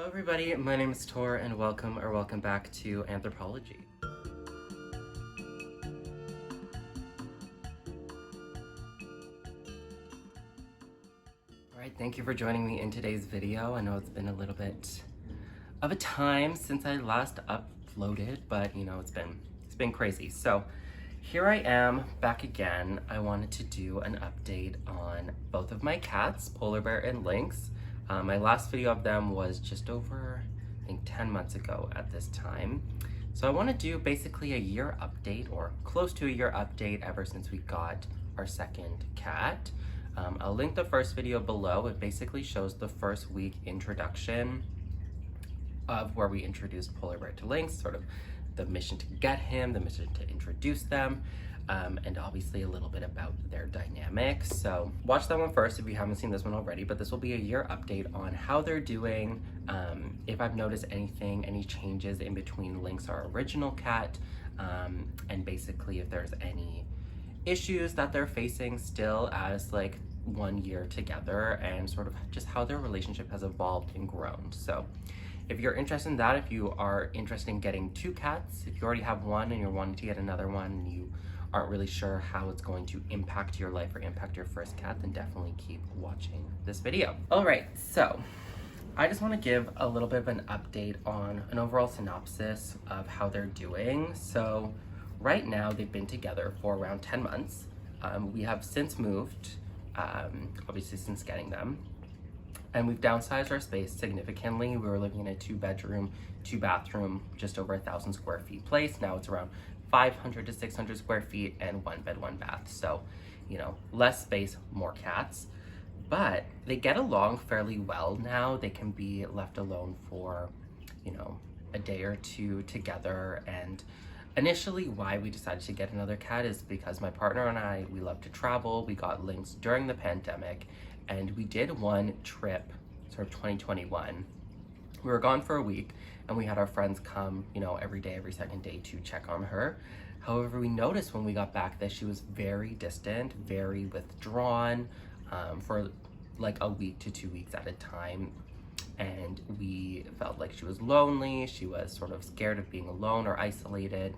Hello everybody, my name is Thor and welcome back to Anthropology. Alright, thank you for joining me in today's video. I know it's been a little bit of a time since I last uploaded, but you know, it's been crazy. So here I am back again. I wanted to do an update on both of my cats, Polar Bear and Lynx. My last video of them was just over, I think 10 months ago at this time. So I want to do basically a year update or close to a year update ever since we got our second cat. I'll link the first video below. It basically shows the first week introduction of where we introduced Polar Bear to Lynx, sort of the mission to get him, the mission to introduce them, and obviously a little bit about their dynamics. So watch that one first if you haven't seen this one already, but this will be a year update on how they're doing, if I've noticed anything, any changes in between Lynx, our original cat, and basically if there's any issues that they're facing still as like 1 year together, and sort of just how their relationship has evolved and grown. So if you're interested in that, if you are interested in getting 2 cats, if you already have one and you're wanting to get another one and you aren't really sure how it's going to impact your life or impact your first cat, then definitely keep watching this video. All right, so I just want to give a little bit of an update on an overall synopsis of how they're doing. So right now they've been together for around 10 months. We have since moved, obviously since getting them, and we've downsized our space significantly. We were living in a 2-bedroom, 2-bathroom, just over 1,000 square feet place. Now it's around 500 to 600 square feet and 1 bed, 1 bath. So, you know, less space, more cats. But they get along fairly well now. They can be left alone for, you know, a day or two together. And initially why we decided to get another cat is because my partner and I, we love to travel. We got Lynx during the pandemic, and we did one trip, sort of 2021. We were gone for a week, and we had our friends come, you know, every day, every second day to check on her. However, we noticed when we got back that she was very distant, very withdrawn, for like a week to 2 weeks at a time. And we felt like she was lonely. She was sort of scared of being alone or isolated.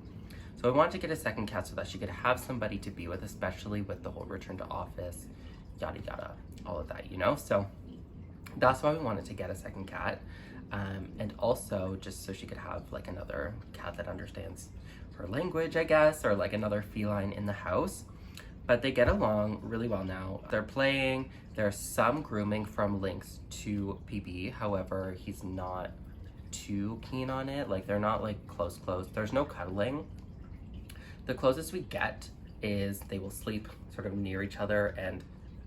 So I wanted to get a second cat so that she could have somebody to be with, especially with the whole return to office, yada yada, all of that, you know? So that's why we wanted to get a second cat. And also just so she could have like another cat that understands her language, I guess, or like another feline in the house. But they get along really well now. They're playing. There's some grooming from Lynx to PB. However, he's not too keen on it. Like, they're not like close. There's no cuddling. The closest we get is they will sleep sort of near each other and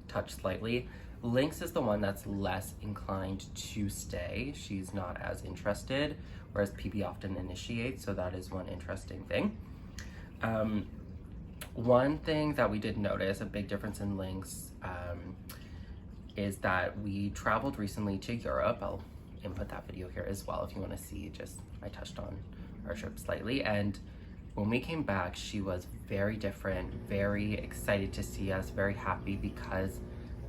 touch slightly. Lynx is the one that's less inclined to stay. She's not as interested, whereas PB often initiates, so that is one interesting thing. One thing that we did notice, a big difference in Lynx, is that we traveled recently to Europe. I'll input that video here as well if you want to see. Just, I touched on our trip slightly, and when we came back, she was very different, very excited to see us, very happy because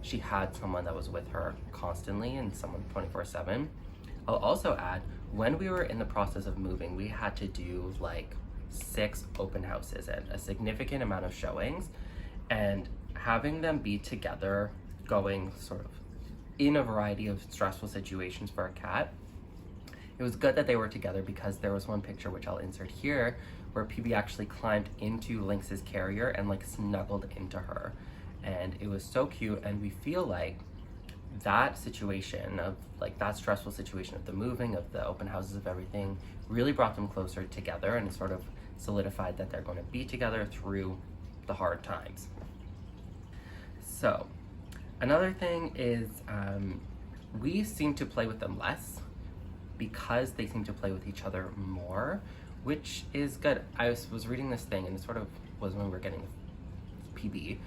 she had someone that was with her constantly and someone 24/7. I'll also add, when we were in the process of moving, we had to do like 6 open houses and a significant amount of showings, and having them be together, going sort of in a variety of stressful situations for a cat, it was good that they were together because there was one picture, which I'll insert here, where PB actually climbed into Lynx's carrier and like snuggled into her. And it was so cute, and we feel like that situation of like that stressful situation of the moving, of the open houses, of everything really brought them closer together, and it sort of solidified that they're going to be together through the hard times. So another thing is we seem to play with them less because they seem to play with each other more, which is good. I was reading this thing, and it sort of was when we were getting PB.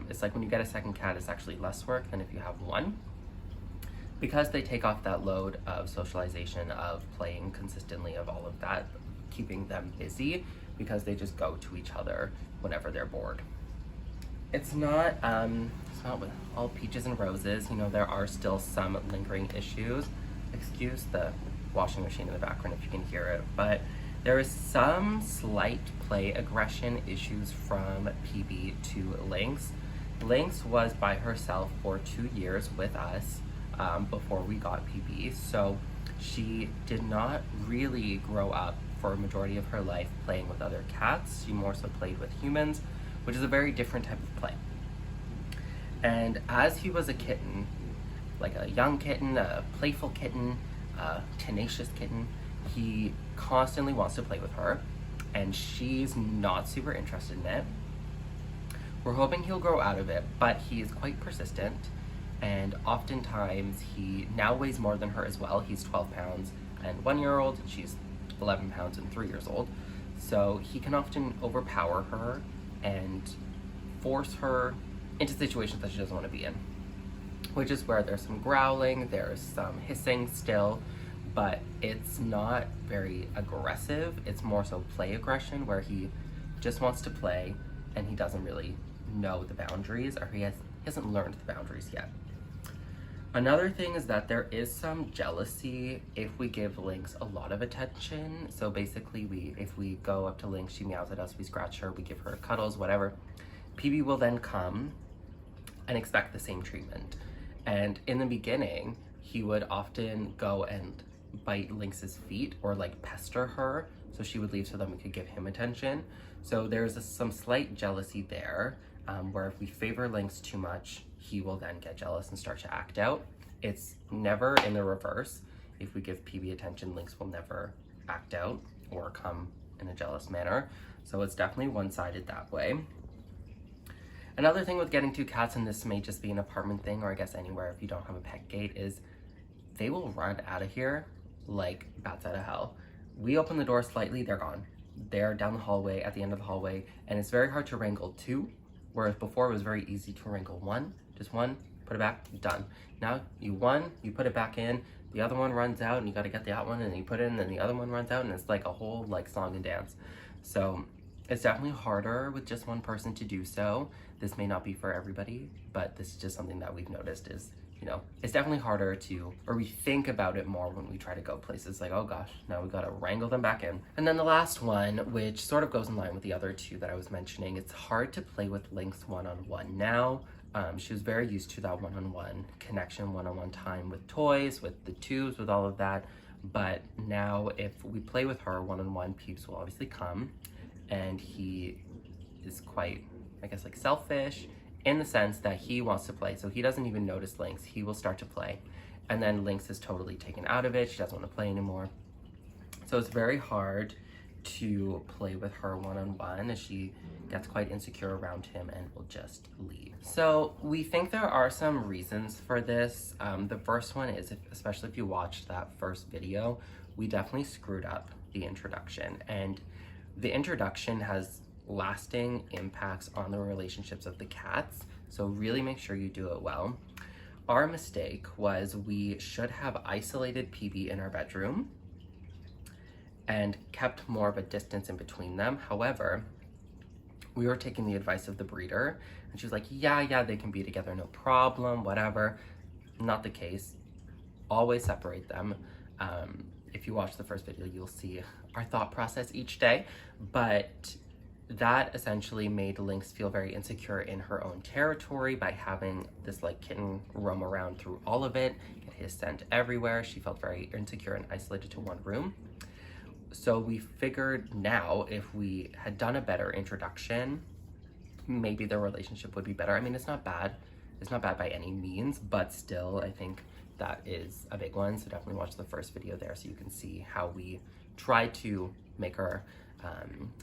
It's like when you get a second cat, it's actually less work than if you have one, because they take off that load of socialization, of playing consistently, of all of that, keeping them busy, because they just go to each other whenever they're bored. It's not with all peaches and roses. You know, there are still some lingering issues. I excuse the washing machine in the background if you can hear it, but there is some slight play aggression issues from PB to Lynx. Lynx was by herself for 2 years with us before we got PB, so she did not really grow up for a majority of her life playing with other cats. She more so played with humans, which is a very different type of play. And as he was a kitten, like a young kitten, a playful kitten, a tenacious kitten, he constantly wants to play with her, and she's not super interested in it. We're hoping he'll grow out of it, but he is quite persistent, and oftentimes he now weighs more than her as well. He's 12 pounds and 1 year old, and she's 11 pounds and 3 years old. So he can often overpower her and force her into situations that she doesn't want to be in, which is where there's some growling, there's some hissing still, but it's not very aggressive. It's more so play aggression, where he just wants to play and he doesn't really know the boundaries, or he hasn't learned the boundaries yet. Another thing is that there is some jealousy if we give Lynx a lot of attention. So basically, if we go up to Lynx, she meows at us, we scratch her, we give her cuddles, whatever, PB will then come and expect the same treatment. And in the beginning, he would often go and bite Lynx's feet or like pester her, so she would leave so then we could give him attention. So there's some slight jealousy there, where if we favor Lynx too much, he will then get jealous and start to act out. It's never in the reverse. If we give PB attention, Lynx will never act out or come in a jealous manner. So it's definitely one-sided that way. Another thing with getting two cats, and this may just be an apartment thing, or I guess anywhere if you don't have a pet gate, is they will run out of here like bats out of hell. We open the door slightly, they're gone. They're down the hallway, at the end of the hallway, and it's very hard to wrangle two, whereas before it was very easy to wrangle one, just one, put it back, done. Now you put it back in, the other one runs out, and you gotta get that one, and then you put it in, and then the other one runs out, and it's like a whole like song and dance. So it's definitely harder with just one person to do so. This may not be for everybody, but this is just something that we've noticed is, you know, it's definitely harder to, or we think about it more when we try to go places like, oh gosh, now we gotta wrangle them back in. And then the last one, which sort of goes in line with the other two that I was mentioning, it's hard to play with Lynx one-on-one now. She was very used to that one-on-one connection, one-on-one time with toys, with the tubes, with all of that. But now if we play with her one-on-one, Peeps will obviously come, and he is quite, I guess, like selfish in the sense that he wants to play. So he doesn't even notice Lynx. He will start to play. And then Lynx is totally taken out of it. She doesn't want to play anymore. So it's very hard to play with her one-on-one as she gets quite insecure around him and will just leave. So we think there are some reasons for this. The first one is, especially if you watched that first video, we definitely screwed up the introduction. And the introduction has lasting impacts on the relationships of the cats, so really make sure you do it well. Our mistake was we should have isolated PB in our bedroom and kept more of a distance in between them. However, we were taking the advice of the breeder, and she was like, yeah, they can be together, no problem, whatever. Not the case. Always separate them. If you watch the first video, you'll see our thought process each day, but that essentially made Lynx feel very insecure in her own territory by having this like kitten roam around through all of it, get his scent everywhere. She felt very insecure and isolated to one room. So we figured now if we had done a better introduction, maybe their relationship would be better. I mean, it's not bad. It's not bad by any means, but still, I think that is a big one. So definitely watch the first video there so you can see how we tried to make our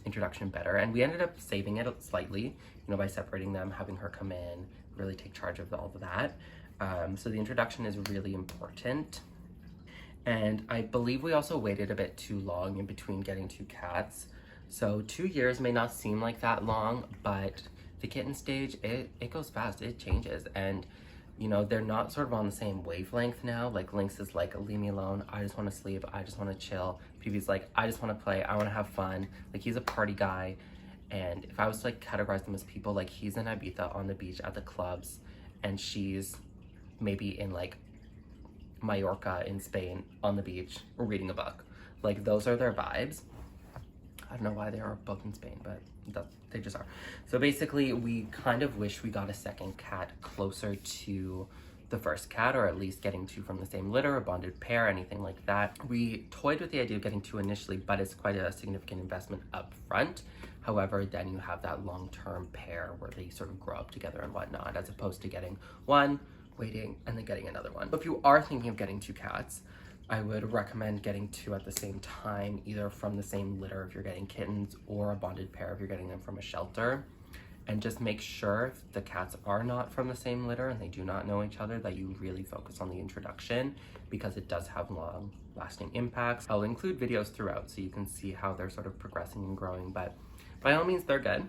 introduction better. And we ended up saving it slightly, you know, by separating them, having her come in, really take charge of all of that. So the introduction is really important. And I believe we also waited a bit too long in between getting two cats. So 2 years may not seem like that long, but the kitten stage, it goes fast, it changes. And you know, they're not sort of on the same wavelength now. Like Lynx is like, leave me alone, I just want to sleep, I just want to chill. PB's like, I just want to play, I want to have fun. Like he's a party guy. And if I was to like categorize them as people, like he's in Ibiza on the beach at the clubs, and she's maybe in like Mallorca in Spain on the beach reading a book. Like, those are their vibes. I don't know why they are a book in Spain, but they just are. So basically, we kind of wish we got a second cat closer to the first cat, or at least getting two from the same litter, a bonded pair, anything like that. We toyed with the idea of getting two initially, but it's quite a significant investment up front. However, then you have that long-term pair where they sort of grow up together and whatnot, as opposed to getting one, waiting, and then getting another one. If you are thinking of getting two cats, I would recommend getting two at the same time, either from the same litter if you're getting kittens, or a bonded pair if you're getting them from a shelter. And just make sure if the cats are not from the same litter and they do not know each other, that you really focus on the introduction, because it does have long-lasting impacts. I'll include videos throughout so you can see how they're sort of progressing and growing, but by all means, they're good.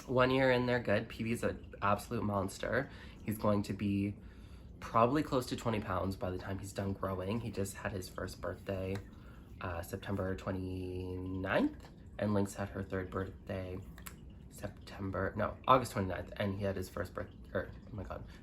1 year in, they're good. PB's an absolute monster. He's going to be probably close to 20 pounds by the time he's done growing. He just had his first birthday September 29th, and Lynx had her third birthday August 29th, and he had his first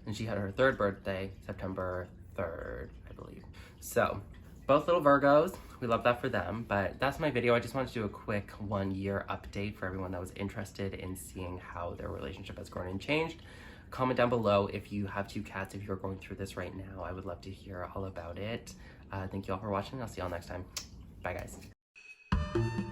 and she had her third birthday September 3rd, I believe. So both little Virgos, we love that for them. But that's my video. I just wanted to do a quick 1 year update for everyone that was interested in seeing how their relationship has grown and changed. Comment down below if you have two cats, if you're going through this right now. I would love to hear all about it. Thank you all for watching. I'll see you all next time. Bye, guys.